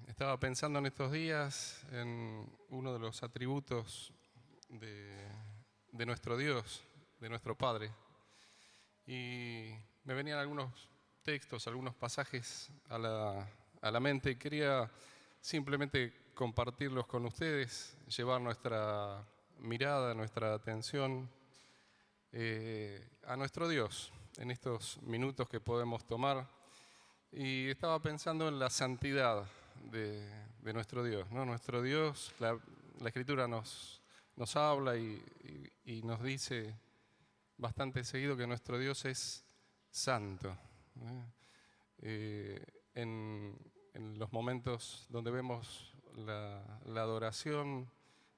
Estaba pensando en estos días en uno de los atributos de nuestro Dios, de nuestro Padre. Y me venían algunos textos, algunos pasajes a la mente y quería simplemente compartirlos con ustedes, llevar nuestra mirada, nuestra atención a nuestro Dios en estos minutos que podemos tomar. Y estaba pensando en la santidad de nuestro Dios, ¿no? Nuestro Dios, la Escritura nos habla y nos dice bastante seguido que nuestro Dios es santo. En los momentos donde vemos la adoración,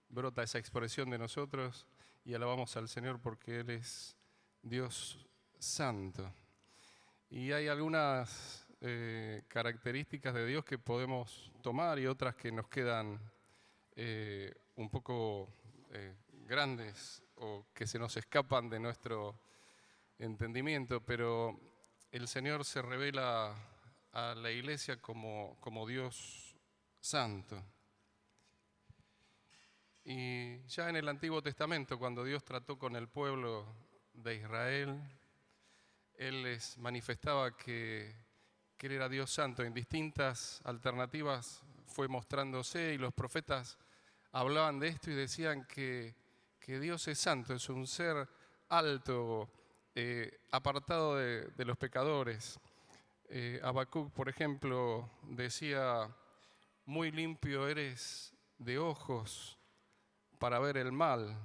brota esa expresión de nosotros y alabamos al Señor porque Él es Dios santo. Y hay algunas características de Dios que podemos tomar y otras que nos quedan un poco grandes o que se nos escapan de nuestro entendimiento, pero el Señor se revela a la iglesia como Dios santo. Y ya en el Antiguo Testamento, cuando Dios trató con el pueblo de Israel, Él les manifestaba que Él era Dios santo. En distintas alternativas fue mostrándose y los profetas hablaban de esto y decían que Dios es santo, es un ser alto, apartado de los pecadores. Habacuc, por ejemplo, decía: muy limpio eres de ojos para ver el mal.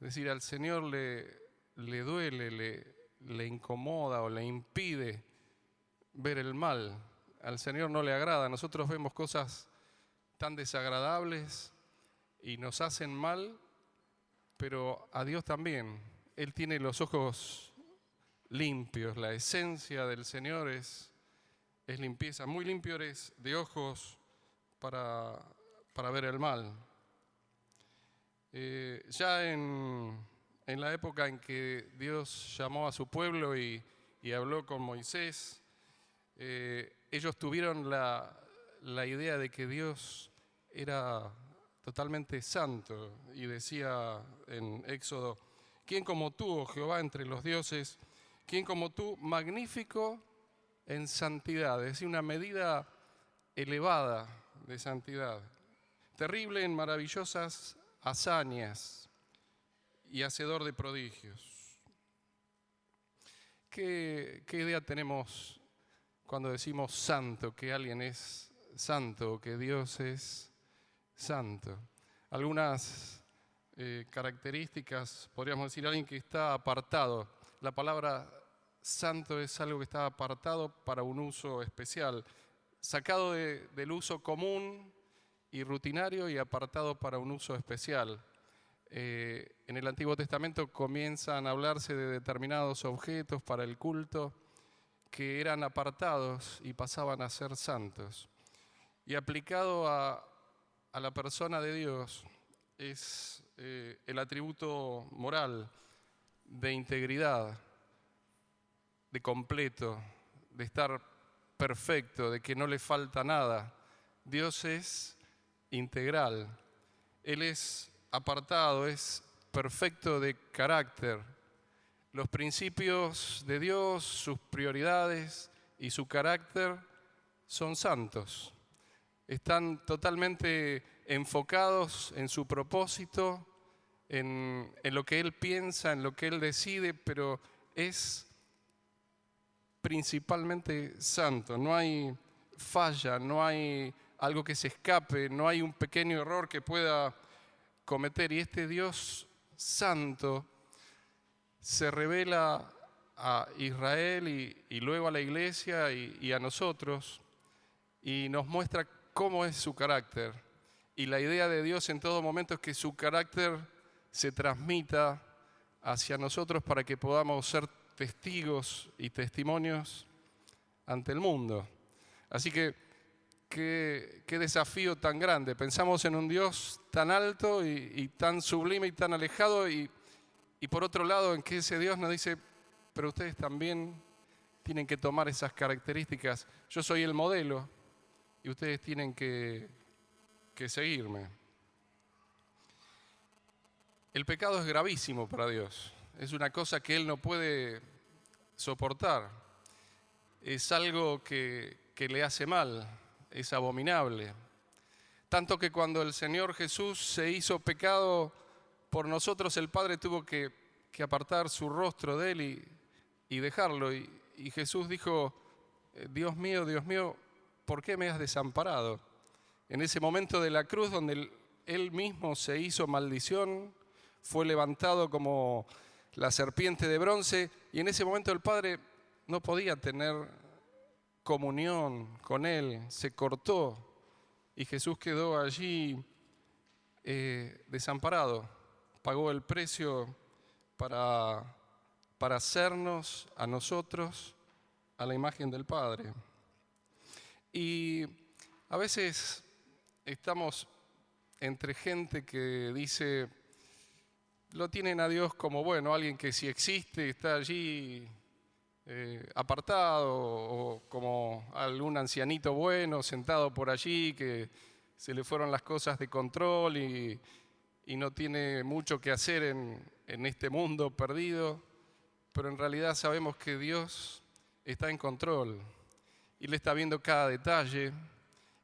Es decir, al Señor le duele, le incomoda o le impide ver el mal. Al Señor no le agrada. Nosotros vemos cosas tan desagradables y nos hacen mal, pero a Dios también. Él tiene los ojos limpios. La esencia del Señor es limpieza. Muy limpio eres de ojos para ver el mal. Ya en la época en que Dios llamó a su pueblo y habló con Moisés, ellos tuvieron la idea de que Dios era totalmente santo y decía en Éxodo: ¿quién como tú, oh Jehová, entre los dioses? ¿Quién como tú, magnífico en santidad? Es decir, una medida elevada de santidad, terrible en maravillosas hazañas y hacedor de prodigios. ¿Qué idea tenemos cuando decimos santo, que alguien es santo, que Dios es santo? Algunas características, podríamos decir, alguien que está apartado. La palabra santo es algo que está apartado para un uso especial, sacado del uso común y rutinario y apartado para un uso especial. En el Antiguo Testamento comienzan a hablarse de determinados objetos para el culto que eran apartados y pasaban a ser santos. Y aplicado a la persona de Dios es el atributo moral de integridad, de completo, de estar perfecto, de que no le falta nada. Dios es integral. Él es apartado, es perfecto de carácter. Los principios de Dios, sus prioridades y su carácter son santos. Están totalmente enfocados en su propósito, en lo que Él piensa, en lo que Él decide, pero es principalmente santo. No hay falla, no hay algo que se escape, no hay un pequeño error que pueda cometer. Y este Dios santo se revela a Israel y luego a la iglesia y a nosotros y nos muestra cómo es su carácter. Y la idea de Dios en todo momento es que su carácter se transmita hacia nosotros para que podamos ser testigos y testimonios ante el mundo. Así que qué desafío tan grande. Pensamos en un Dios tan alto y tan sublime y tan alejado y por otro lado en que ese Dios nos dice: pero ustedes también tienen que tomar esas características. Yo soy el modelo y ustedes tienen que seguirme. El pecado es gravísimo para Dios. Es una cosa que Él no puede soportar. Es algo que le hace mal, es abominable. Tanto que cuando el Señor Jesús se hizo pecado por nosotros, el Padre tuvo que apartar su rostro de Él y dejarlo. Y Jesús dijo, Dios mío, ¿por qué me has desamparado? En ese momento de la cruz donde Él mismo se hizo maldición, fue levantado como la serpiente de bronce, y en ese momento el Padre no podía tener comunión con Él, se cortó, y Jesús quedó allí desamparado. Pagó el precio para hacernos a nosotros a la imagen del Padre. Y a veces estamos entre gente que dice, lo tienen a Dios como, bueno, alguien que si existe está allí apartado, o como algún ancianito bueno sentado por allí que se le fueron las cosas de control y no tiene mucho que hacer en este mundo perdido, pero en realidad sabemos que Dios está en control y Él está viendo cada detalle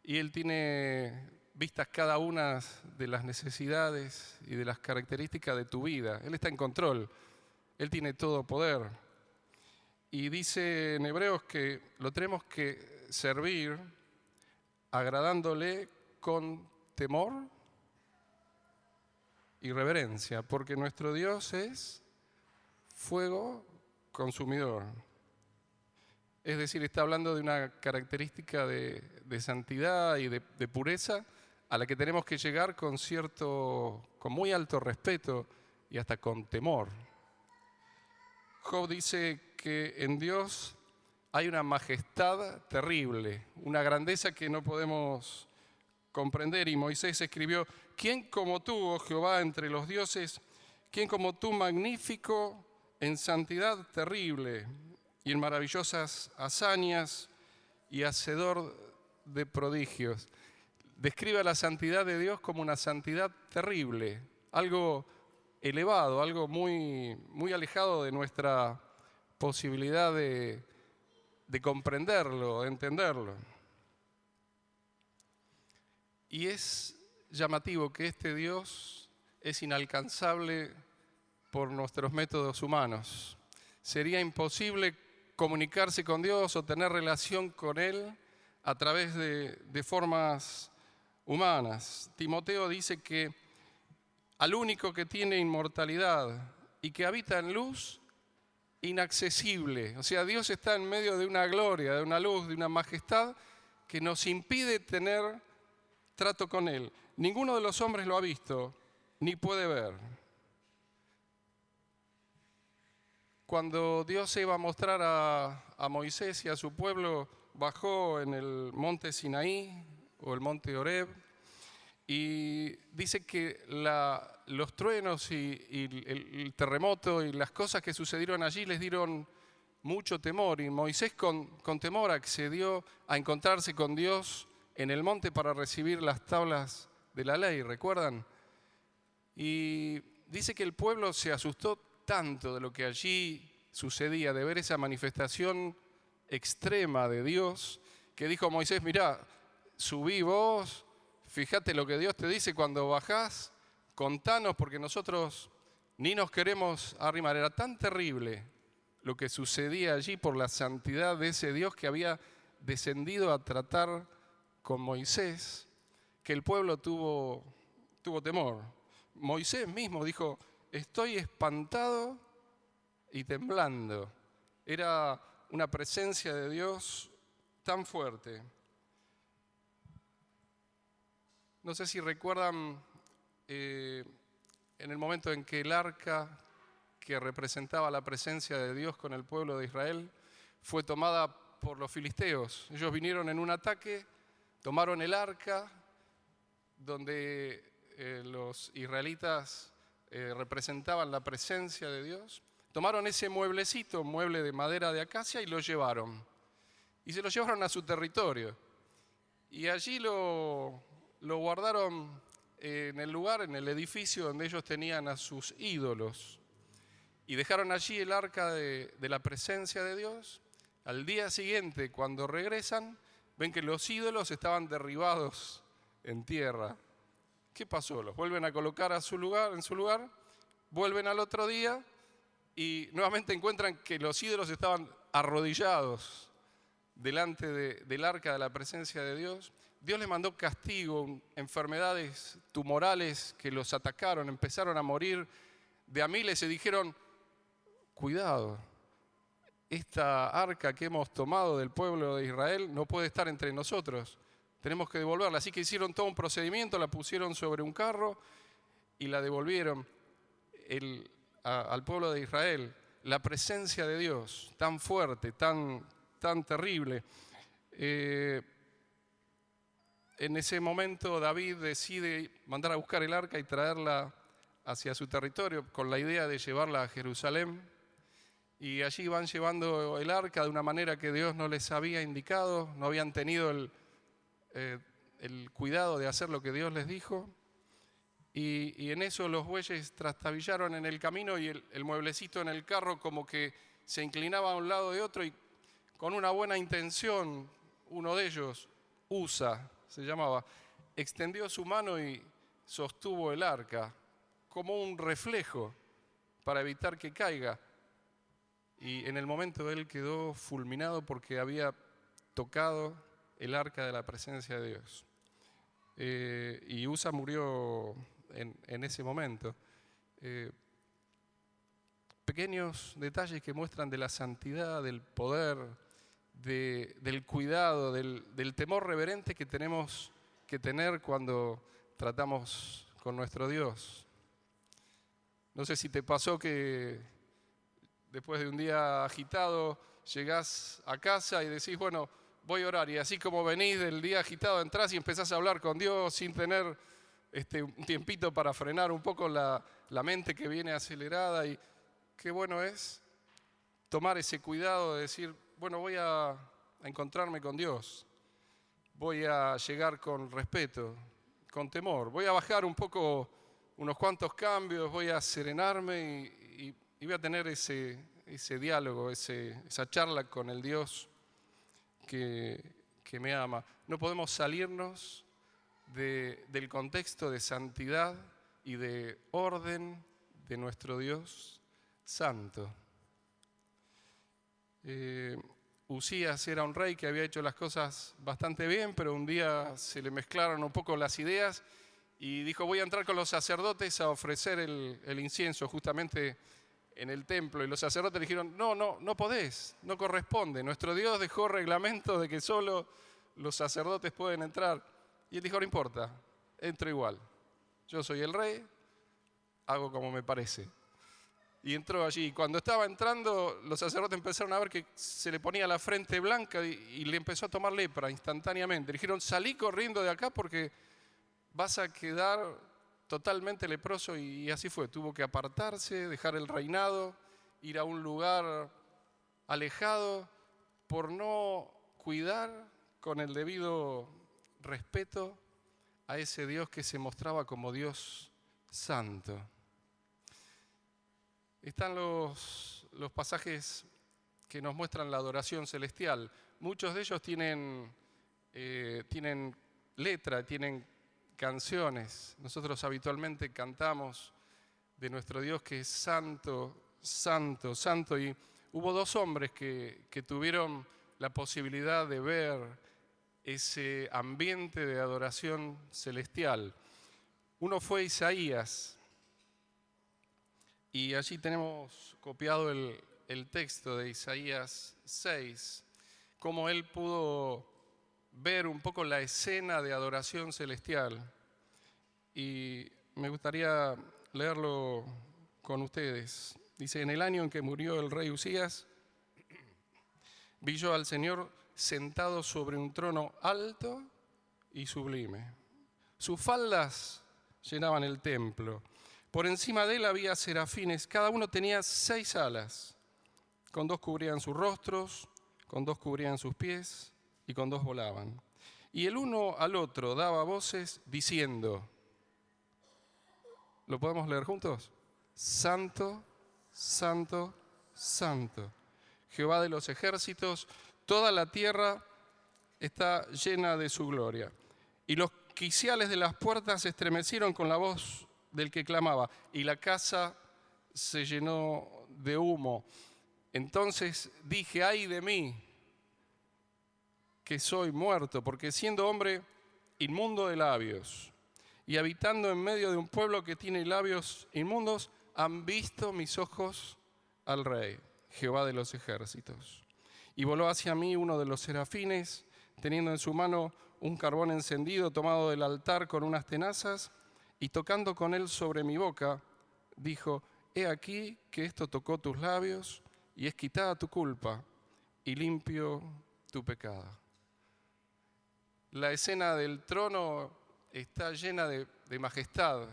y Él tiene vistas cada una de las necesidades y de las características de tu vida. Él está en control, Él tiene todo poder. Y dice en Hebreos que lo tenemos que servir agradándole con temor y reverencia, porque nuestro Dios es fuego consumidor. Es decir, está hablando de una característica de santidad y de pureza a la que tenemos que llegar con muy alto respeto y hasta con temor. Job dice que en Dios hay una majestad terrible, una grandeza que no podemos comprender. Y Moisés escribió, ¿quién como tú, oh Jehová, entre los dioses? ¿Quién como tú, magnífico en santidad terrible y en maravillosas hazañas y hacedor de prodigios? Describe la santidad de Dios como una santidad terrible, algo elevado, algo muy, muy alejado de nuestra posibilidad de comprenderlo, de entenderlo. Y es llamativo que este Dios es inalcanzable por nuestros métodos humanos. Sería imposible comunicarse con Dios o tener relación con Él a través de formas humanas. Timoteo dice que al único que tiene inmortalidad y que habita en luz inaccesible, o sea, Dios está en medio de una gloria, de una luz, de una majestad que nos impide tener trato con Él. Ninguno de los hombres lo ha visto ni puede ver. Cuando Dios se iba a mostrar a Moisés y a su pueblo, bajó en el monte Sinaí o el monte Horeb, y dice que los truenos y el terremoto y las cosas que sucedieron allí les dieron mucho temor, y Moisés con temor accedió a encontrarse con Dios en el monte para recibir las tablas de la ley, ¿recuerdan? Y dice que el pueblo se asustó tanto de lo que allí sucedía, de ver esa manifestación extrema de Dios, que dijo Moisés, mirá, subí vos, fíjate lo que Dios te dice cuando bajás, contanos porque nosotros ni nos queremos arrimar. Era tan terrible lo que sucedía allí por la santidad de ese Dios que había descendido a tratar con Moisés, que el pueblo tuvo temor. Moisés mismo dijo, estoy espantado y temblando. Era una presencia de Dios tan fuerte. No sé si recuerdan en el momento en que el arca, que representaba la presencia de Dios con el pueblo de Israel, fue tomada por los filisteos. Ellos vinieron en un ataque, tomaron el arca, donde los israelitas representaban la presencia de Dios. Tomaron ese mueblecito, mueble de madera de acacia, y lo llevaron. Y se lo llevaron a su territorio. Y allí lo guardaron en el lugar, en el edificio donde ellos tenían a sus ídolos. Y dejaron allí el arca de la presencia de Dios. Al día siguiente, cuando regresan, ven que los ídolos estaban derribados en tierra. ¿Qué pasó? Los vuelven a colocar en su lugar, vuelven al otro día y nuevamente encuentran que los ídolos estaban arrodillados delante del arca de la presencia de Dios. Dios les mandó castigo, enfermedades tumorales que los atacaron, empezaron a morir de a miles y dijeron, cuidado, esta arca que hemos tomado del pueblo de Israel no puede estar entre nosotros, tenemos que devolverla. Así que hicieron todo un procedimiento, la pusieron sobre un carro y la devolvieron al pueblo de Israel. La presencia de Dios, tan fuerte, tan terrible. En ese momento David decide mandar a buscar el arca y traerla hacia su territorio con la idea de llevarla a Jerusalén. Y allí van llevando el arca de una manera que Dios no les había indicado, no habían tenido el cuidado de hacer lo que Dios les dijo. Y en eso los bueyes trastabillaron en el camino y el mueblecito en el carro como que se inclinaba a un lado de otro y con una buena intención, uno de ellos, Usa se llamaba, extendió su mano y sostuvo el arca como un reflejo para evitar que caiga. Y en el momento él quedó fulminado porque había tocado el arca de la presencia de Dios. Y Usa murió en ese momento. Pequeños detalles que muestran de la santidad, del poder, del cuidado, del temor reverente que tenemos que tener cuando tratamos con nuestro Dios. No sé si te pasó que después de un día agitado llegás a casa y decís, bueno, voy a orar. Y así como venís del día agitado, entrás y empezás a hablar con Dios sin tener un tiempito para frenar un poco la mente que viene acelerada. Y qué bueno es tomar ese cuidado de decir, bueno, voy a encontrarme con Dios. Voy a llegar con respeto, con temor. Voy a bajar un poco unos cuantos cambios, voy a serenarme y voy a tener ese diálogo, esa charla con el Dios que me ama. No podemos salirnos del contexto de santidad y de orden de nuestro Dios santo. Usías era un rey que había hecho las cosas bastante bien, pero un día se le mezclaron un poco las ideas y dijo, voy a entrar con los sacerdotes a ofrecer el incienso justamente en el templo. Y los sacerdotes le dijeron, no podés, no corresponde. Nuestro Dios dejó reglamento de que solo los sacerdotes pueden entrar. Y él dijo, no importa, entro igual. Yo soy el rey, hago como me parece. Y entró allí. Cuando estaba entrando, los sacerdotes empezaron a ver que se le ponía la frente blanca y le empezó a tomar lepra instantáneamente. Le dijeron, salí corriendo de acá porque vas a quedar totalmente leproso. Y así fue. Tuvo que apartarse, dejar el reinado, ir a un lugar alejado por no cuidar con el debido respeto a ese Dios que se mostraba como Dios santo. Están los pasajes que nos muestran la adoración celestial. Muchos de ellos tienen letra, tienen canciones. Nosotros habitualmente cantamos de nuestro Dios que es santo, santo, santo. Y hubo dos hombres que tuvieron la posibilidad de ver ese ambiente de adoración celestial. Uno fue Isaías. Y allí tenemos copiado el texto de Isaías 6, cómo él pudo ver un poco la escena de adoración celestial. Y me gustaría leerlo con ustedes. Dice, en el año en que murió el rey Usías, vi yo al Señor sentado sobre un trono alto y sublime. Sus faldas llenaban el templo. Por encima de él había serafines, cada uno tenía 6 alas. Con 2 cubrían sus rostros, con 2 cubrían sus pies y con 2 volaban. Y el uno al otro daba voces diciendo, ¿lo podemos leer juntos? Santo, santo, santo, Jehová de los ejércitos, toda la tierra está llena de su gloria. Y los quiciales de las puertas se estremecieron con la voz del que clamaba, y la casa se llenó de humo. Entonces dije, ay de mí, que soy muerto, porque siendo hombre inmundo de labios y habitando en medio de un pueblo que tiene labios inmundos, han visto mis ojos al Rey, Jehová de los ejércitos. Y voló hacia mí uno de los serafines, teniendo en su mano un carbón encendido tomado del altar con unas tenazas, y tocando con él sobre mi boca, dijo, he aquí que esto tocó tus labios, y es quitada tu culpa, y limpio tu pecado. La escena del trono está llena de majestad,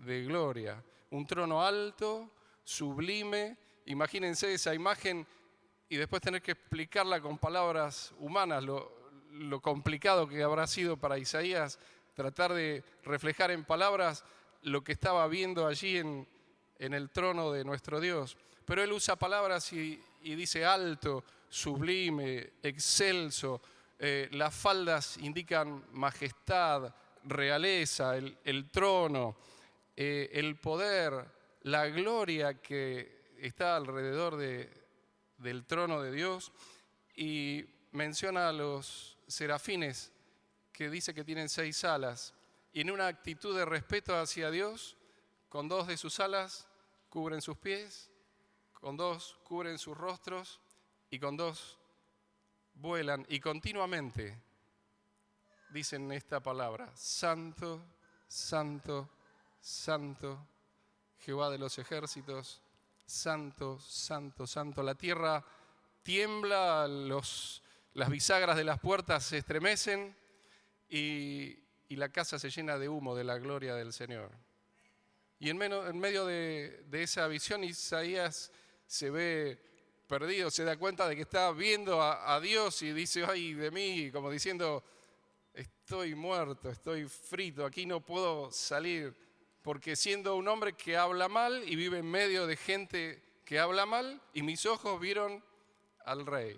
de gloria. Un trono alto, sublime. Imagínense esa imagen y después tener que explicarla con palabras humanas, lo complicado que habrá sido para Isaías tratar de reflejar en palabras lo que estaba viendo allí en el trono de nuestro Dios. Pero él usa palabras y dice alto, sublime, excelso. Las faldas indican majestad, realeza, el trono, el poder, la gloria que está alrededor del trono de Dios. Y menciona a los serafines, que dice que tienen 6 alas, y en una actitud de respeto hacia Dios, con 2 de sus alas cubren sus pies, con 2 cubren sus rostros, y con 2 vuelan, y continuamente dicen esta palabra, santo, santo, santo, Jehová de los ejércitos, santo, santo, santo. La tierra tiembla, las bisagras de las puertas se estremecen y la casa se llena de humo de la gloria del Señor. Y en medio de esa visión, Isaías se ve perdido, se da cuenta de que está viendo a Dios y dice, ay de mí, como diciendo, estoy muerto, estoy frito, aquí no puedo salir, porque siendo un hombre que habla mal y vive en medio de gente que habla mal, y mis ojos vieron al Rey.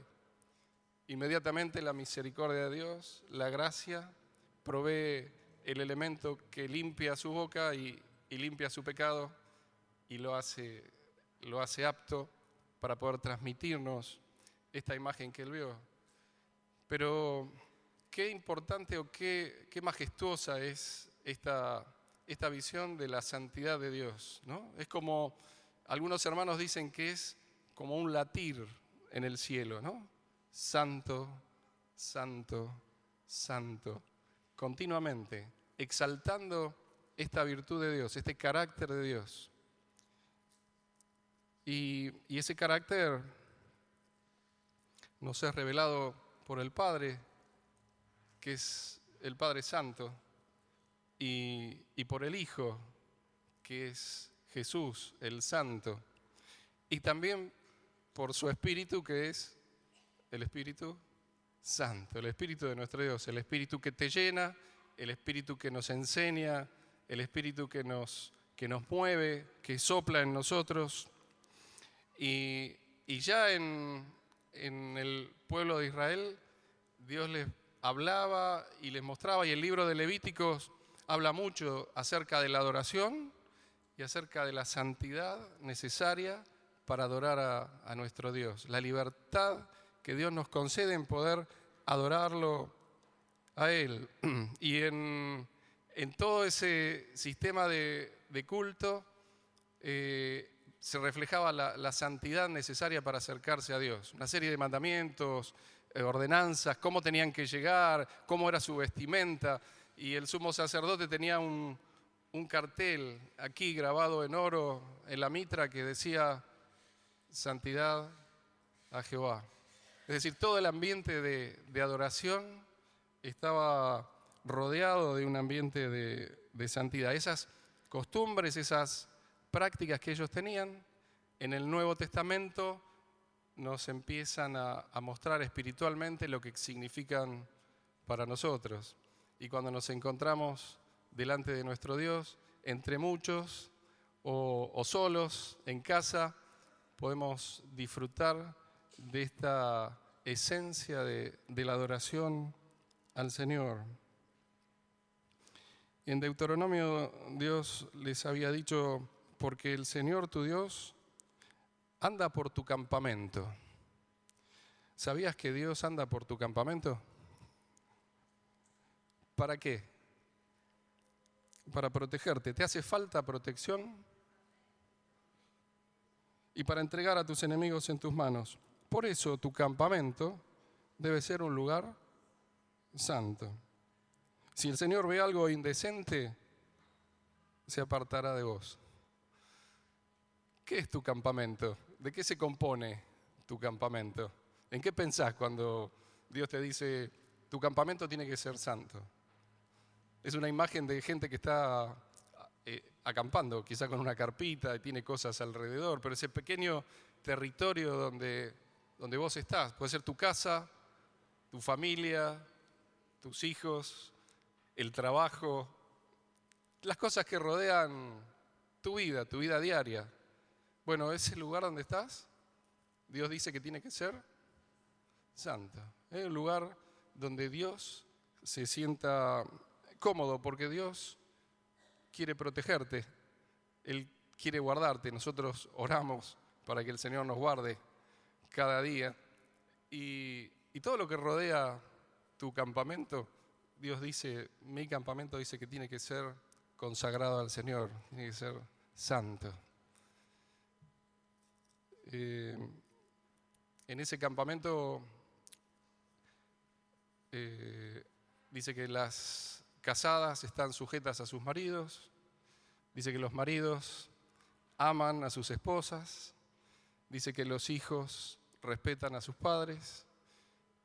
Inmediatamente la misericordia de Dios, la gracia, provee el elemento que limpia su boca y limpia su pecado y lo hace apto para poder transmitirnos esta imagen que él vio. Pero qué importante o qué majestuosa es esta visión de la santidad de Dios, ¿no? Es como, algunos hermanos dicen que es como un latir en el cielo, ¿no? Santo, santo, santo, continuamente, exaltando esta virtud de Dios, este carácter de Dios. Y ese carácter nos es revelado por el Padre, que es el Padre Santo, y por el Hijo, que es Jesús, el Santo, y también por su Espíritu, que es el Espíritu Santo, el Espíritu de nuestro Dios, el Espíritu que te llena, el Espíritu que nos enseña, el Espíritu que nos mueve, que sopla en nosotros. Y ya en el pueblo de Israel, Dios les hablaba y les mostraba, y el libro de Levíticos habla mucho acerca de la adoración y acerca de la santidad necesaria para adorar a nuestro Dios. La libertad que Dios nos concede en poder adorarlo a Él. Y en todo ese sistema de culto se reflejaba la santidad necesaria para acercarse a Dios. Una serie de mandamientos, ordenanzas, cómo tenían que llegar, cómo era su vestimenta. Y el sumo sacerdote tenía un cartel aquí grabado en oro en la mitra que decía santidad a Jehová. Es decir, todo el ambiente de adoración estaba rodeado de un ambiente de santidad. Esas costumbres, esas prácticas que ellos tenían, en el Nuevo Testamento nos empiezan a mostrar espiritualmente lo que significan para nosotros. Y cuando nos encontramos delante de nuestro Dios, entre muchos o solos en casa, podemos disfrutar de esta esencia de la adoración al Señor. En Deuteronomio Dios les había dicho, porque el Señor tu Dios anda por tu campamento. ¿Sabías que Dios anda por tu campamento? ¿Para qué? Para protegerte. ¿Te hace falta protección? Y para entregar a tus enemigos en tus manos. Por eso tu campamento debe ser un lugar santo. Si el Señor ve algo indecente, se apartará de vos. ¿Qué es tu campamento? ¿De qué se compone tu campamento? ¿En qué pensás cuando Dios te dice, tu campamento tiene que ser santo? Es una imagen de gente que está acampando, quizá con una carpita y tiene cosas alrededor, pero ese pequeño territorio donde vos estás, puede ser tu casa, tu familia, tus hijos, el trabajo, las cosas que rodean tu vida diaria. Bueno, ese lugar donde estás, Dios dice que tiene que ser santo. Es un lugar donde Dios se sienta cómodo, porque Dios quiere protegerte, Él quiere guardarte. Nosotros oramos para que el Señor nos guarde cada día. Y todo lo que rodea tu campamento, Dios dice, mi campamento dice que tiene que ser consagrado al Señor, tiene que ser santo. En ese campamento dice que las casadas están sujetas a sus maridos, dice que los maridos aman a sus esposas, dice que los hijos respetan a sus padres,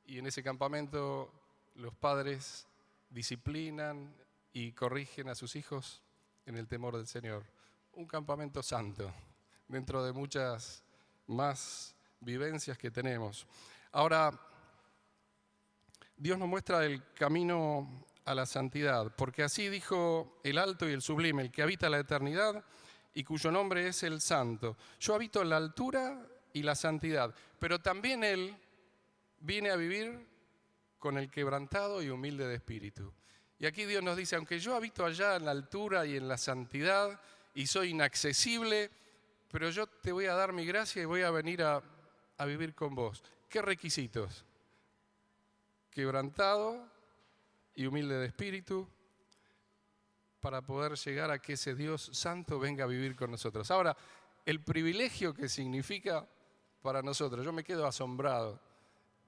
y en ese campamento los padres disciplinan y corrigen a sus hijos en el temor del Señor. Un campamento santo, dentro de muchas más vivencias que tenemos. Ahora, Dios nos muestra el camino a la santidad, porque así dijo el alto y el sublime, el que habita la eternidad y cuyo nombre es el santo. Yo habito en la altura y la santidad, pero también Él viene a vivir con el quebrantado y humilde de espíritu. Y aquí Dios nos dice, aunque yo habito allá en la altura y en la santidad y soy inaccesible, pero yo te voy a dar mi gracia y voy a venir a vivir con vos. ¿Qué requisitos? Quebrantado y humilde de espíritu, para poder llegar a que ese Dios santo venga a vivir con nosotros. Ahora, el privilegio que significa para nosotros, yo me quedo asombrado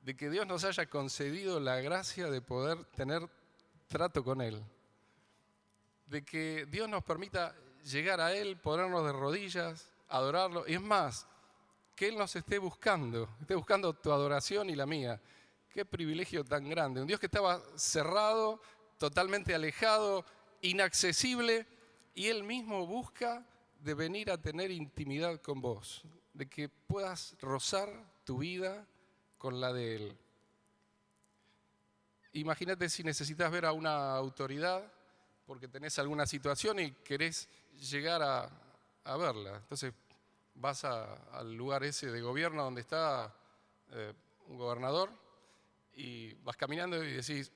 de que Dios nos haya concedido la gracia de poder tener trato con Él, de que Dios nos permita llegar a Él, ponernos de rodillas, adorarlo, y es más, que Él nos esté buscando tu adoración y la mía. Qué privilegio tan grande. Un Dios que estaba cerrado, totalmente alejado, inaccesible, y Él mismo busca de venir a tener intimidad con vos, de que puedas rozar tu vida con la de Él. Imagínate si necesitas ver a una autoridad porque tenés alguna situación y querés llegar a verla. Entonces vas al lugar ese de gobierno donde está un gobernador y vas caminando y decís,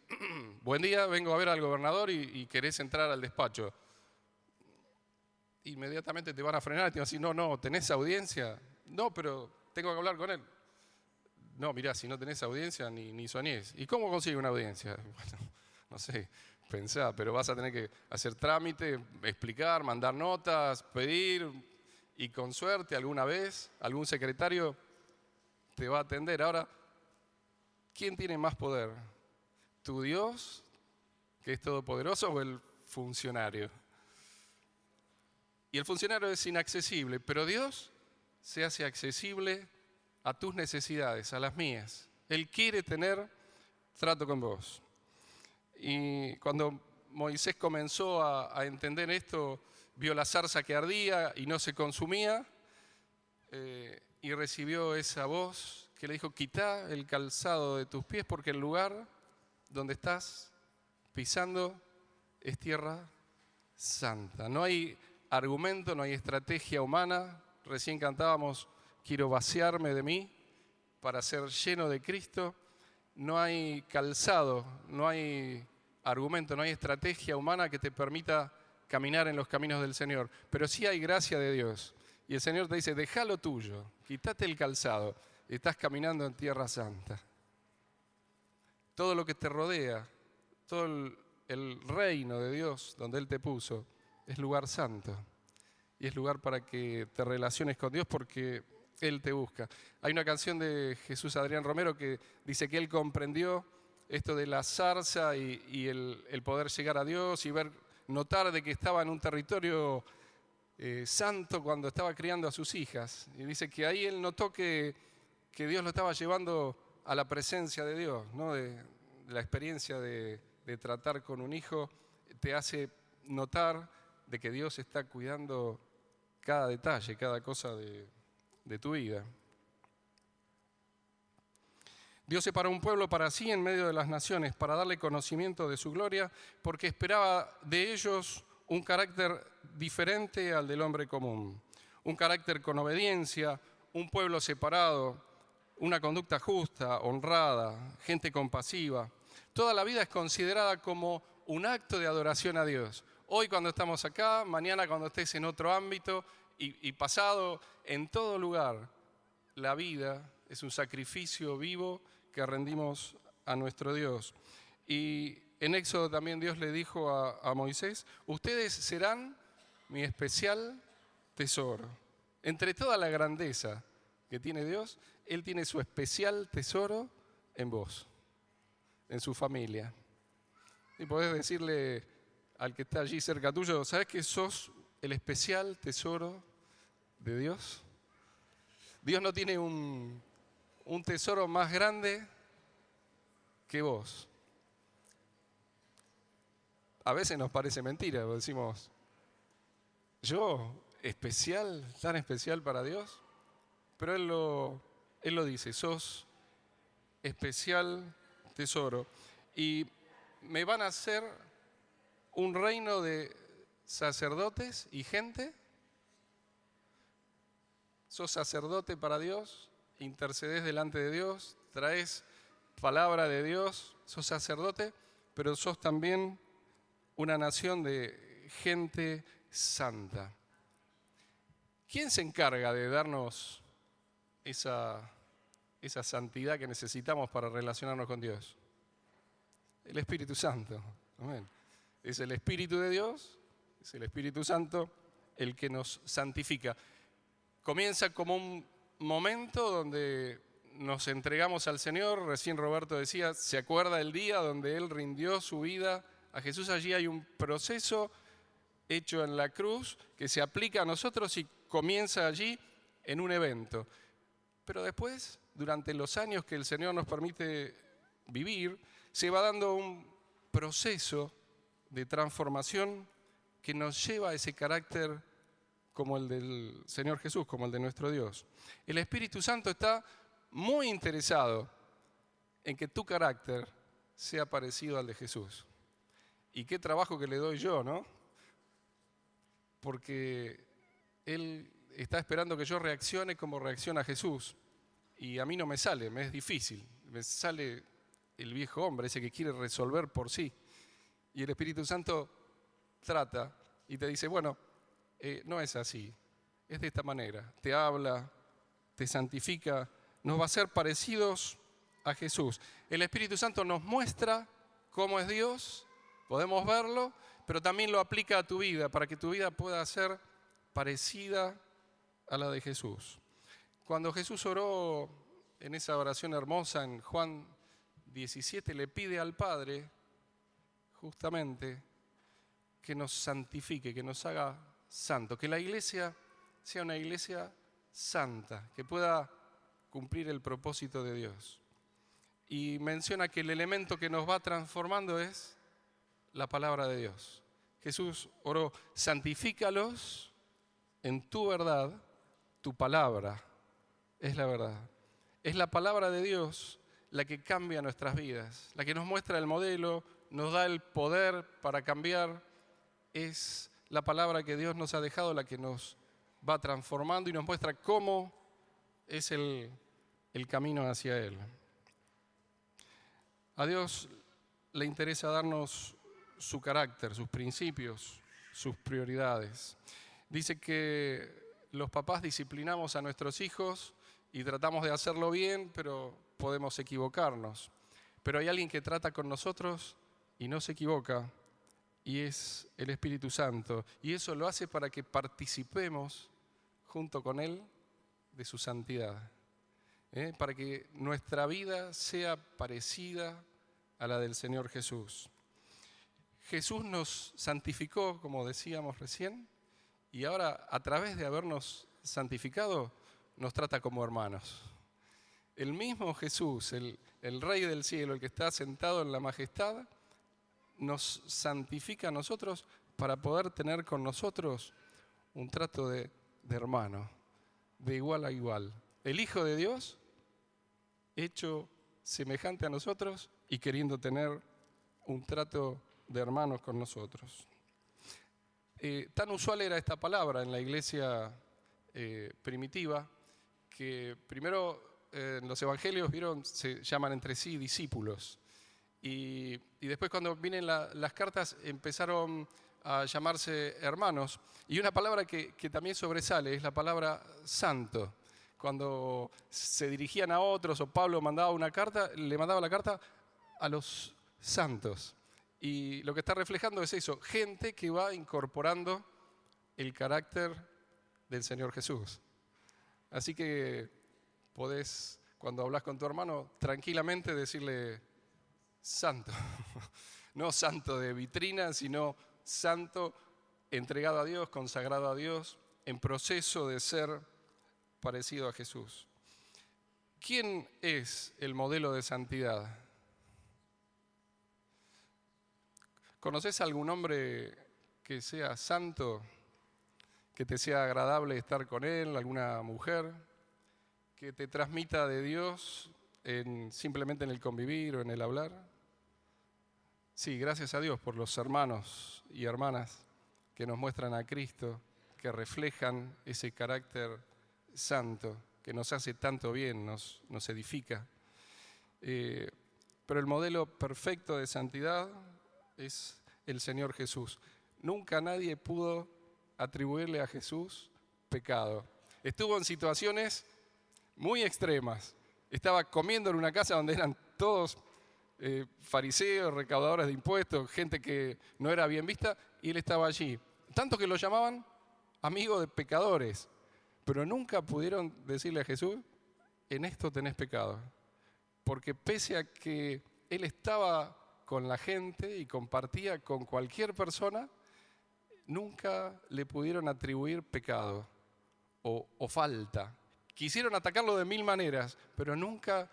buen día, vengo a ver al gobernador y querés entrar al despacho. Inmediatamente te van a frenar y te van a decir, no, ¿tenés audiencia? No, pero tengo que hablar con él. No, mirá, si no tenés audiencia, ni soñés. ¿Y cómo consigue una audiencia? Bueno, no sé, pensá, pero vas a tener que hacer trámite, explicar, mandar notas, pedir, y con suerte alguna vez algún secretario te va a atender. Ahora, ¿quién tiene más poder? ¿Tu Dios, que es todopoderoso, o el funcionario? Y el funcionario es inaccesible, pero Dios se hace accesible a tus necesidades, a las mías. Él quiere tener trato con vos. Y cuando Moisés comenzó a entender esto, vio la zarza que ardía y no se consumía, y recibió esa voz que le dijo, quitá el calzado de tus pies porque el lugar donde estás pisando es tierra santa. No hay argumento, no hay estrategia humana. Recién cantábamos, quiero vaciarme de mí para ser lleno de Cristo. No hay calzado, no hay argumento, no hay estrategia humana que te permita caminar en los caminos del Señor. Pero sí hay gracia de Dios. Y el Señor te dice, deja lo tuyo, quítate el calzado. Estás caminando en tierra santa. Todo lo que te rodea, todo el reino de Dios donde Él te puso, es lugar santo. Y es lugar para que te relaciones con Dios porque Él te busca. Hay una canción de Jesús Adrián Romero que dice que Él comprendió esto de la zarza y el poder llegar a Dios y notar de que estaba en un territorio santo cuando estaba criando a sus hijas. Y dice que ahí Él notó que Dios lo estaba llevando a la presencia de Dios, ¿no? De la experiencia de tratar con un hijo te hace notar de que Dios está cuidando cada detalle, cada cosa de tu vida. Dios separó un pueblo para sí en medio de las naciones, para darle conocimiento de su gloria, porque esperaba de ellos un carácter diferente al del hombre común. Un carácter con obediencia, un pueblo separado, una conducta justa, honrada, gente compasiva. Toda la vida es considerada como un acto de adoración a Dios. Hoy cuando estamos acá, mañana cuando estés en otro ámbito y pasado en todo lugar, la vida es un sacrificio vivo que rendimos a nuestro Dios. Y en Éxodo también Dios le dijo a Moisés, ustedes serán mi especial tesoro. Entre toda la grandeza que tiene Dios, Él tiene su especial tesoro en vos, en su familia. Y podés decirle al que está allí cerca tuyo, ¿sabes que sos el especial tesoro de Dios? Dios no tiene un tesoro más grande que vos. A veces nos parece mentira, decimos, ¿yo especial, tan especial para Dios? Pero Él lo dice, sos especial tesoro. Y me van a hacer un reino de sacerdotes y gente. Sos sacerdote para Dios, intercedés delante de Dios, traes palabra de Dios, sos sacerdote, pero sos también una nación de gente santa. ¿Quién se encarga de darnos esa santidad que necesitamos para relacionarnos con Dios? El Espíritu Santo. Amén. Es el Espíritu de Dios, es el Espíritu Santo el que nos santifica. Comienza como un momento donde nos entregamos al Señor. Recién Roberto decía, se acuerda del día donde Él rindió su vida a Jesús. Allí hay un proceso hecho en la cruz que se aplica a nosotros y comienza allí en un evento. Pero después, durante los años que el Señor nos permite vivir, se va dando un proceso de transformación que nos lleva a ese carácter como el del Señor Jesús, como el de nuestro Dios. El Espíritu Santo está muy interesado en que tu carácter sea parecido al de Jesús. Y qué trabajo que le doy yo, ¿no? Porque Él está esperando que yo reaccione como reacciona Jesús. Y a mí no me sale, me es difícil. Me sale el viejo hombre, ese que quiere resolver por sí. Y el Espíritu Santo trata y te dice, bueno, no es así, es de esta manera. Te habla, te santifica, nos va a hacer parecidos a Jesús. El Espíritu Santo nos muestra cómo es Dios, podemos verlo, pero también lo aplica a tu vida para que tu vida pueda ser parecida a la de Jesús. Cuando Jesús oró en esa oración hermosa en Juan 17, le pide al Padre justamente que nos santifique, que nos haga santo, que la iglesia sea una iglesia santa, que pueda cumplir el propósito de Dios. Y menciona que el elemento que nos va transformando es la palabra de Dios. Jesús oró, santifícalos en tu verdad, tu palabra es la verdad. Es la palabra de Dios la que cambia nuestras vidas, la que nos muestra el modelo, nos da el poder para cambiar. Es la palabra que Dios nos ha dejado la que nos va transformando y nos muestra cómo es el camino hacia Él. A Dios le interesa darnos su carácter, sus principios, sus prioridades. Dice que los papás disciplinamos a nuestros hijos y tratamos de hacerlo bien, pero podemos equivocarnos. Pero hay alguien que trata con nosotros y no se equivoca, y es el Espíritu Santo. Y eso lo hace para que participemos junto con Él de su santidad. Para que nuestra vida sea parecida a la del Señor Jesús. Jesús nos santificó, como decíamos recién, y ahora a través de habernos santificado, nos trata como hermanos. El mismo Jesús, el Rey del cielo, el que está sentado en la majestad, nos santifica a nosotros para poder tener con nosotros un trato de hermano, de igual a igual. El Hijo de Dios, hecho semejante a nosotros y queriendo tener un trato de hermanos con nosotros. Tan usual era esta palabra en la iglesia primitiva, que primero en los evangelios, ¿vieron?, se llaman entre sí discípulos. Y después cuando vienen las cartas empezaron a llamarse hermanos. Y una palabra que también sobresale es la palabra santo. Cuando se dirigían a otros o Pablo mandaba una carta, le mandaba la carta a los santos. Y lo que está reflejando es eso, gente que va incorporando el carácter del Señor Jesús. Así que podés, cuando hablas con tu hermano, tranquilamente decirle santo. No santo de vitrina, sino santo entregado a Dios, consagrado a Dios, en proceso de ser parecido a Jesús. ¿Quién es el modelo de santidad? ¿Conoces algún hombre que sea santo, que te sea agradable estar con él, alguna mujer, que te transmita de Dios simplemente en el convivir o en el hablar? Sí, gracias a Dios por los hermanos y hermanas que nos muestran a Cristo, que reflejan ese carácter santo, que nos hace tanto bien, nos edifica. Pero el modelo perfecto de santidad es el Señor Jesús. Nunca nadie pudo atribuirle a Jesús pecado. Estuvo en situaciones muy extremas. Estaba comiendo en una casa donde eran todos fariseos, recaudadores de impuestos, gente que no era bien vista, y él estaba allí. Tanto que lo llamaban amigo de pecadores, pero nunca pudieron decirle a Jesús, en esto tenés pecado. Porque pese a que él estaba con la gente y compartía con cualquier persona, nunca le pudieron atribuir pecado o falta. Quisieron atacarlo de mil maneras, pero nunca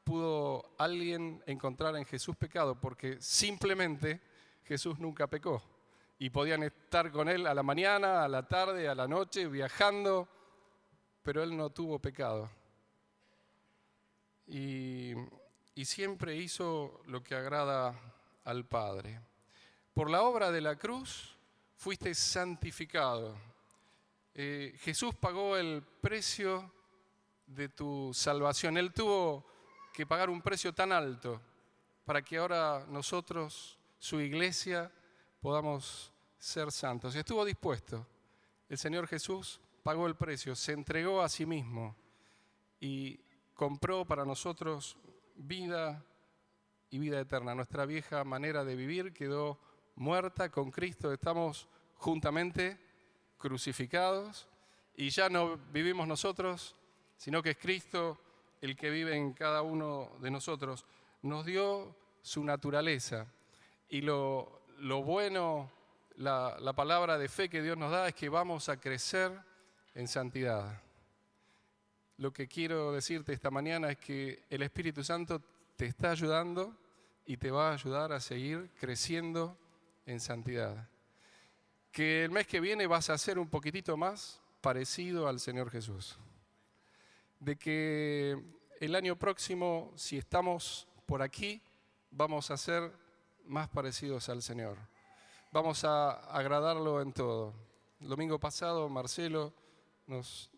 pudo alguien encontrar en Jesús pecado, porque simplemente Jesús nunca pecó. Y podían estar con él a la mañana, a la tarde, a la noche, viajando, pero él no tuvo pecado. Y siempre hizo lo que agrada al Padre. Por la obra de la cruz fuiste santificado. Jesús pagó el precio de tu salvación. Él tuvo que pagar un precio tan alto para que ahora nosotros, su iglesia, podamos ser santos. Estuvo dispuesto. El Señor Jesús pagó el precio, se entregó a sí mismo y compró para nosotros vida y vida eterna. Nuestra vieja manera de vivir quedó muerta con Cristo. Estamos juntamente crucificados y ya no vivimos nosotros, sino que es Cristo el que vive en cada uno de nosotros. Nos dio su naturaleza y lo bueno, la palabra de fe que Dios nos da es que vamos a crecer en santidad. Lo que quiero decirte esta mañana es que el Espíritu Santo te está ayudando y te va a ayudar a seguir creciendo en santidad. Que el mes que viene vas a ser un poquitito más parecido al Señor Jesús. De que el año próximo, si estamos por aquí, vamos a ser más parecidos al Señor. Vamos a agradarlo en todo. El domingo pasado Marcelo nos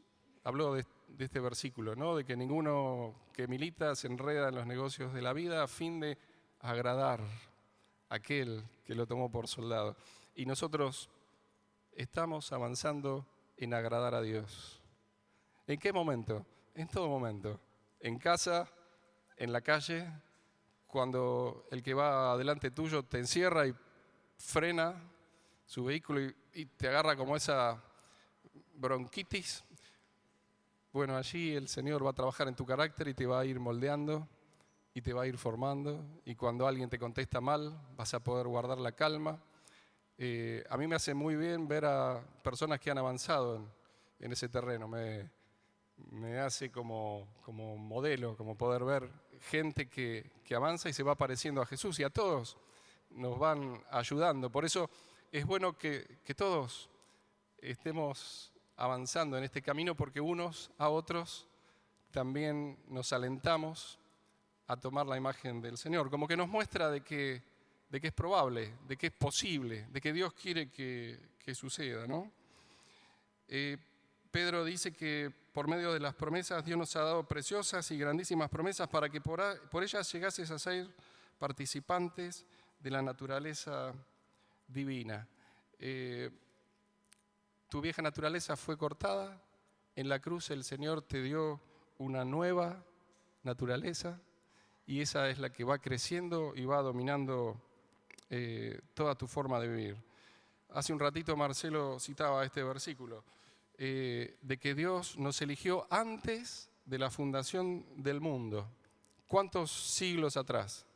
habló de este versículo, ¿no? De que ninguno que milita se enreda en los negocios de la vida a fin de agradar a aquel que lo tomó por soldado. Y nosotros estamos avanzando en agradar a Dios. ¿En qué momento? En todo momento. En casa, en la calle, cuando el que va adelante tuyo te encierra y frena su vehículo y te agarra como esa bronquitis. Bueno, allí el Señor va a trabajar en tu carácter y te va a ir moldeando y te va a ir formando. Y cuando alguien te contesta mal, vas a poder guardar la calma. A mí me hace muy bien ver a personas que han avanzado en ese terreno. Me hace como modelo, como poder ver gente que avanza y se va pareciendo a Jesús. Y a todos nos van ayudando. Por eso es bueno que todos estemos avanzando en este camino, porque unos a otros también nos alentamos a tomar la imagen del Señor, como que nos muestra de que es probable, de que es posible, de que Dios quiere que suceda, ¿no? Pedro dice que por medio de las promesas Dios nos ha dado preciosas y grandísimas promesas para que por ellas llegases a ser participantes de la naturaleza divina. Tu vieja naturaleza fue cortada, en la cruz el Señor te dio una nueva naturaleza y esa es la que va creciendo y va dominando toda tu forma de vivir. Hace un ratito Marcelo citaba este versículo, de que Dios nos eligió antes de la fundación del mundo. ¿Cuántos siglos atrás?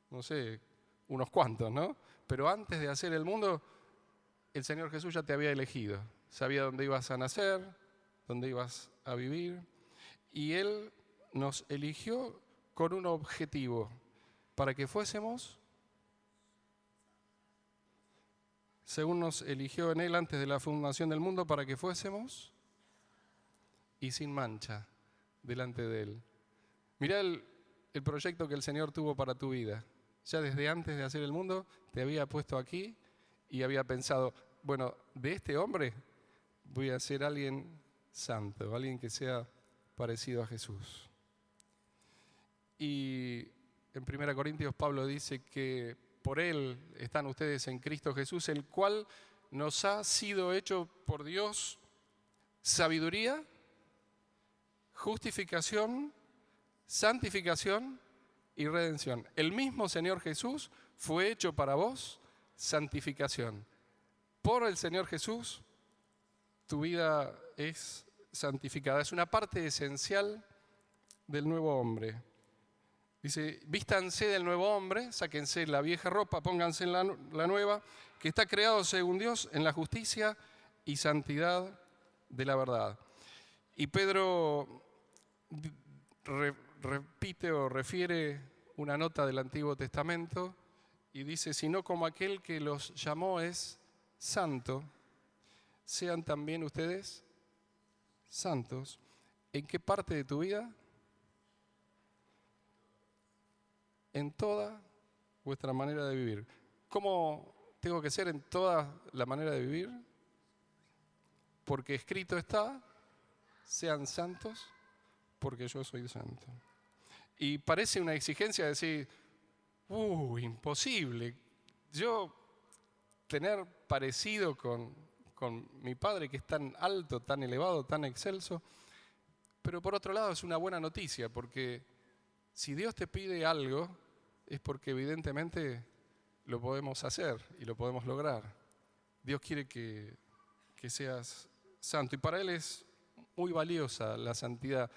No sé, unos cuantos, ¿no? Pero antes de hacer el mundo, el Señor Jesús ya te había elegido. Sabía dónde ibas a nacer, dónde ibas a vivir. Y Él nos eligió con un objetivo, para que fuésemos, según nos eligió en Él antes de la fundación del mundo, para que fuésemos y sin mancha delante de Él. Mirá el proyecto que el Señor tuvo para tu vida. Ya desde antes de hacer el mundo te había puesto aquí y había pensado, bueno, de este hombre voy a ser alguien santo, alguien que sea parecido a Jesús. Y en 1 Corintios Pablo dice que por Él están ustedes en Cristo Jesús, el cual nos ha sido hecho por Dios sabiduría, justificación, santificación y redención. El mismo Señor Jesús fue hecho para vos santificación. Por el Señor Jesús, tu vida es santificada. Es una parte esencial del nuevo hombre. Dice, vístanse del nuevo hombre, sáquense la vieja ropa, pónganse en la nueva, que está creado según Dios en la justicia y santidad de la verdad. Y Pedro repite o refiere una nota del Antiguo Testamento y dice, sino como aquel que los llamó es santo, sean también ustedes santos. ¿En qué parte de tu vida? En toda vuestra manera de vivir. ¿Cómo tengo que ser en toda la manera de vivir? Porque escrito está, sean santos, porque yo soy santo. Y parece una exigencia decir, imposible. Yo tener parecido con mi Padre que es tan alto, tan elevado, tan excelso. Pero por otro lado es una buena noticia, porque si Dios te pide algo, es porque evidentemente lo podemos hacer y lo podemos lograr. Dios quiere que seas santo y para Él es muy valiosa la santidad.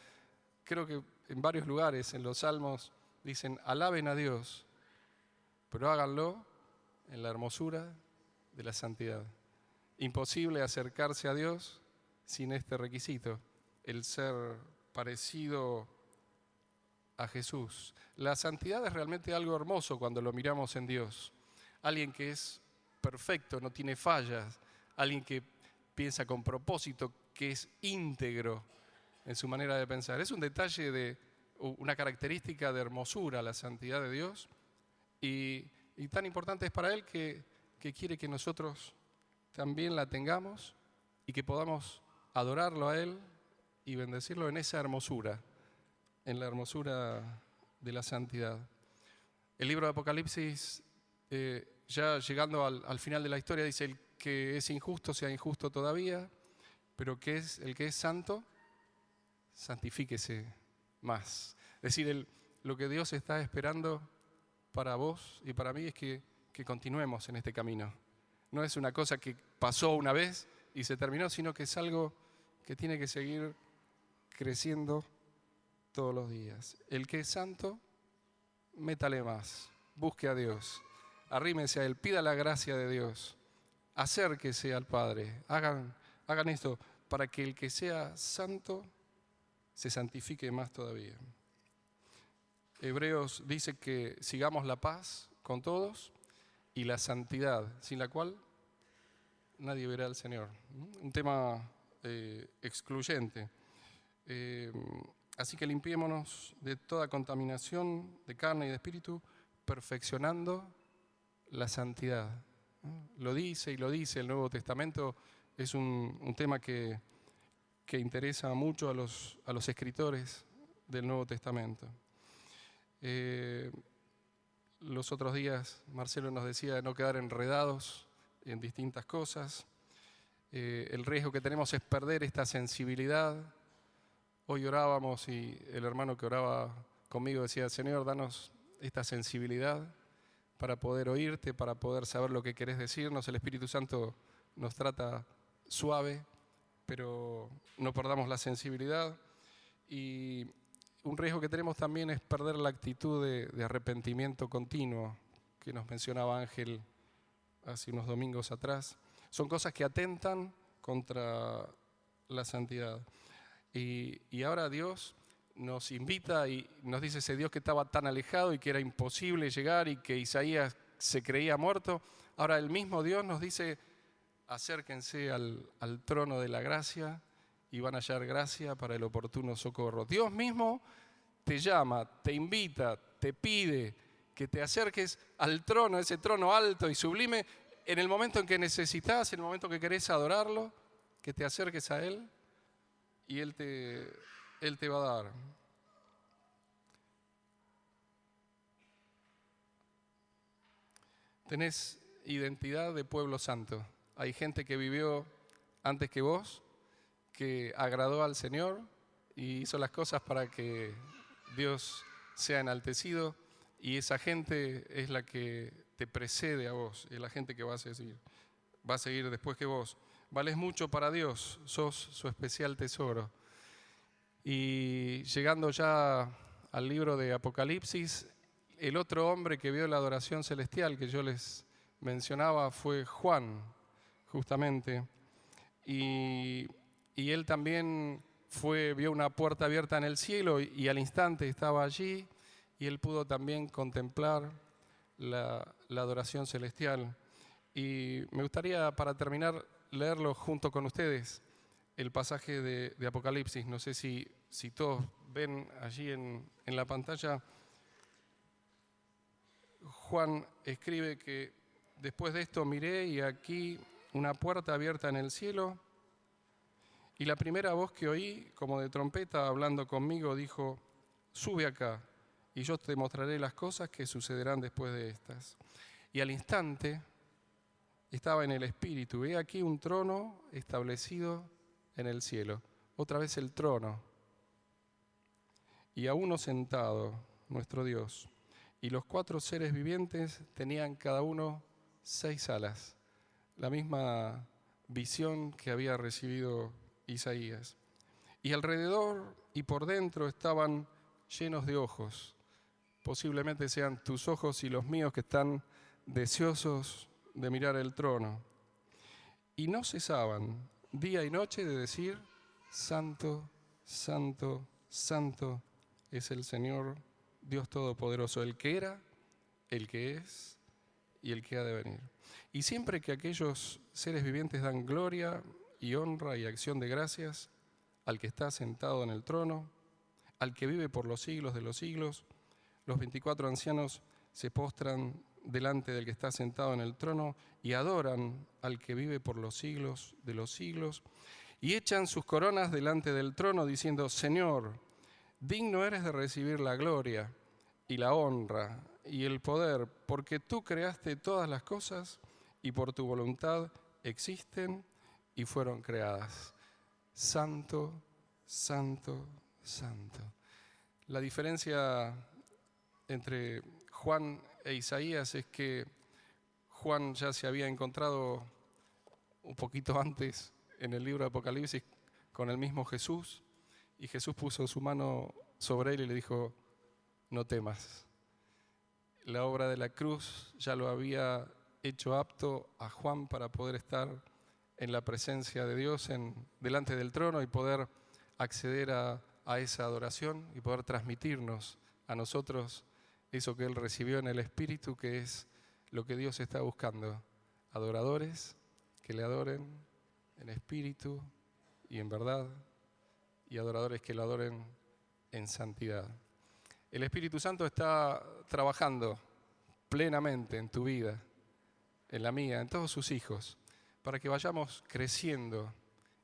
Creo que en varios lugares en los salmos dicen, alaben a Dios, pero háganlo en la hermosura de la santidad. Imposible acercarse a Dios sin este requisito, el ser parecido a Jesús. La santidad es realmente algo hermoso cuando lo miramos en Dios. Alguien que es perfecto, no tiene fallas, alguien que piensa con propósito, que es íntegro, en su manera de pensar. Es un detalle de una característica de hermosura, la santidad de Dios, y tan importante es para Él que quiere que nosotros también la tengamos y que podamos adorarlo a Él y bendecirlo en esa hermosura, en la hermosura de la santidad. El libro de Apocalipsis, ya llegando al final de la historia, dice: el que es injusto sea injusto todavía, pero el que es santo, santifíquese más. Es decir, lo que Dios está esperando para vos y para mí es que continuemos en este camino. No es una cosa que pasó una vez y se terminó, sino que es algo que tiene que seguir creciendo todos los días. El que es santo, métale más, busque a Dios, arrímese a Él, pida la gracia de Dios, acérquese al Padre, hagan esto para que el que sea santo se santifique más todavía. Hebreos dice que sigamos la paz con todos y la santidad, sin la cual nadie verá al Señor. Un tema excluyente. Así que limpiémonos de toda contaminación de carne y de espíritu, perfeccionando la santidad. Lo dice y lo dice el Nuevo Testamento. Es un tema que interesa mucho a los escritores del Nuevo Testamento. Los otros días Marcelo nos decía de no quedar enredados en distintas cosas. El riesgo que tenemos es perder esta sensibilidad. Hoy orábamos y el hermano que oraba conmigo decía: Señor, danos esta sensibilidad para poder oírte, para poder saber lo que querés decirnos. El Espíritu Santo nos trata suave, pero no perdamos la sensibilidad. Y un riesgo que tenemos también es perder la actitud de arrepentimiento continuo que nos mencionaba Ángel hace unos domingos atrás. Son cosas que atentan contra la santidad. Y ahora Dios nos invita y nos dice: ese Dios que estaba tan alejado y que era imposible llegar y que Isaías se creía muerto, ahora el mismo Dios nos dice: acérquense al trono de la gracia y van a hallar gracia para el oportuno socorro. Dios mismo te llama, te invita, te pide que te acerques al trono, ese trono alto y sublime, en el momento en que necesitas, en el momento que querés adorarlo, que te acerques a Él y Él te va a dar. Tenés identidad de pueblo santo. Hay gente que vivió antes que vos, que agradó al Señor y hizo las cosas para que Dios sea enaltecido, y esa gente es la que te precede a vos, es la gente que va a seguir después que vos. Vales mucho para Dios, sos su especial tesoro. Y llegando ya al libro de Apocalipsis, el otro hombre que vio la adoración celestial que yo les mencionaba fue Juan, justamente. Y él también vio una puerta abierta en el cielo y al instante estaba allí, y él pudo también contemplar la adoración celestial. Y me gustaría, para terminar, leerlo junto con ustedes, el pasaje de Apocalipsis. No sé si todos ven allí en la pantalla. Juan escribe que después de esto miré y aquí una puerta abierta en el cielo, y la primera voz que oí, como de trompeta hablando conmigo, dijo: sube acá y yo te mostraré las cosas que sucederán después de estas. Y al instante estaba en el Espíritu, he aquí un trono establecido en el cielo. Otra vez el trono. Y a uno sentado, nuestro Dios. Y los 4 seres vivientes tenían cada uno 6 alas. La misma visión que había recibido Isaías. Y alrededor y por dentro estaban llenos de ojos. Posiblemente sean tus ojos y los míos que están deseosos de mirar el trono. Y no cesaban día y noche de decir: Santo, Santo, Santo es el Señor Dios Todopoderoso, el que era, el que es y el que ha de venir. Y siempre que aquellos seres vivientes dan gloria y honra y acción de gracias al que está sentado en el trono, al que vive por los siglos de los siglos. Los 24 ancianos se postran delante del que está sentado en el trono y adoran al que vive por los siglos de los siglos, y echan sus coronas delante del trono diciendo: Señor, digno eres de recibir la gloria y la honra y el poder, porque tú creaste todas las cosas y por tu voluntad existen y fueron creadas. Santo, santo, santo. La diferencia entre Juan e Isaías es que Juan ya se había encontrado un poquito antes en el libro de Apocalipsis con el mismo Jesús, y Jesús puso su mano sobre él y le dijo: no temas. La obra de la cruz ya lo había hecho apto a Juan para poder estar en la presencia de Dios, delante del trono, y poder acceder a esa adoración y poder transmitirnos a nosotros eso que él recibió en el Espíritu, que es lo que Dios está buscando: adoradores que le adoren en espíritu y en verdad, y adoradores que lo adoren en santidad. El Espíritu Santo está trabajando plenamente en tu vida, en la mía, en todos sus hijos, para que vayamos creciendo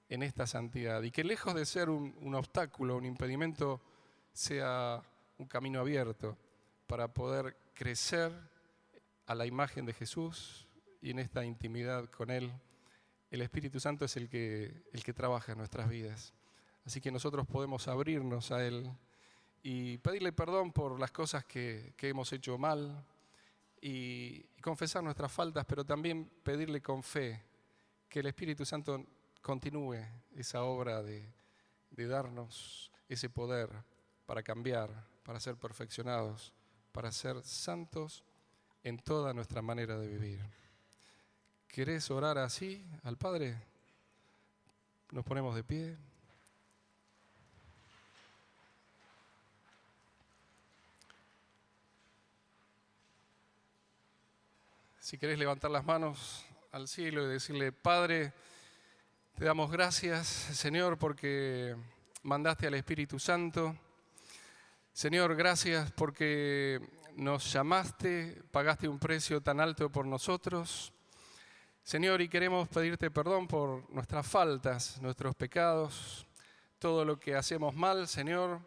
en esta santidad, y que lejos de ser un obstáculo, un impedimento, sea un camino abierto para poder crecer a la imagen de Jesús y en esta intimidad con Él. El Espíritu Santo es el que trabaja en nuestras vidas. Así que nosotros podemos abrirnos a Él y pedirle perdón por las cosas que hemos hecho mal y confesar nuestras faltas, pero también pedirle con fe que el Espíritu Santo continúe esa obra de darnos ese poder para cambiar, para ser perfeccionados, para ser santos en toda nuestra manera de vivir. ¿Querés orar así al Padre? Nos ponemos de pie. Si querés levantar las manos al cielo y decirle: Padre, te damos gracias, Señor, porque mandaste al Espíritu Santo. Señor, gracias porque nos llamaste, pagaste un precio tan alto por nosotros. Señor, y queremos pedirte perdón por nuestras faltas, nuestros pecados, todo lo que hacemos mal, Señor,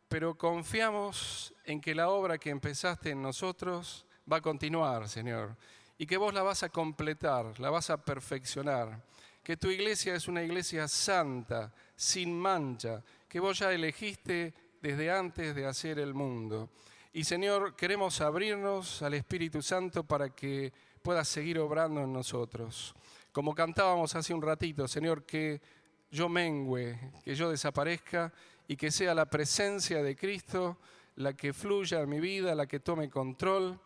pero confiamos en que la obra que empezaste en nosotros va a continuar, Señor, y que vos la vas a completar, la vas a perfeccionar, que tu iglesia es una iglesia santa, sin mancha, que vos ya elegiste desde antes de hacer el mundo. Y, Señor, queremos abrirnos al Espíritu Santo para que pueda seguir obrando en nosotros. Como cantábamos hace un ratito, Señor, que yo mengüe, que yo desaparezca y que sea la presencia de Cristo la que fluya en mi vida, la que tome control.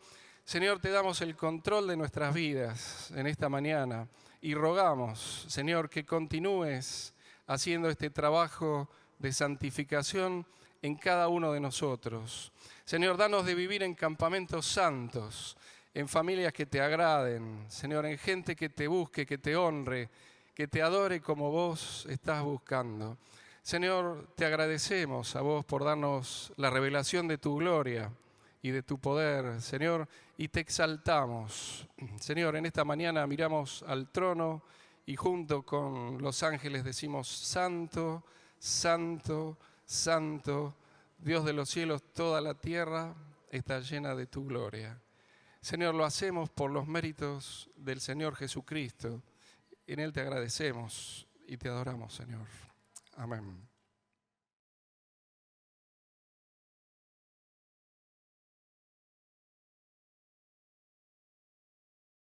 Señor, te damos el control de nuestras vidas en esta mañana y rogamos, Señor, que continúes haciendo este trabajo de santificación en cada uno de nosotros. Señor, danos de vivir en campamentos santos, en familias que te agraden, Señor, en gente que te busque, que te honre, que te adore como vos estás buscando. Señor, te agradecemos a vos por darnos la revelación de tu gloria y de tu poder, Señor, y te exaltamos. Señor, en esta mañana miramos al trono y junto con los ángeles decimos: Santo, Santo, Santo, Dios de los cielos, toda la tierra está llena de tu gloria. Señor, lo hacemos por los méritos del Señor Jesucristo. En Él te agradecemos y te adoramos, Señor. Amén.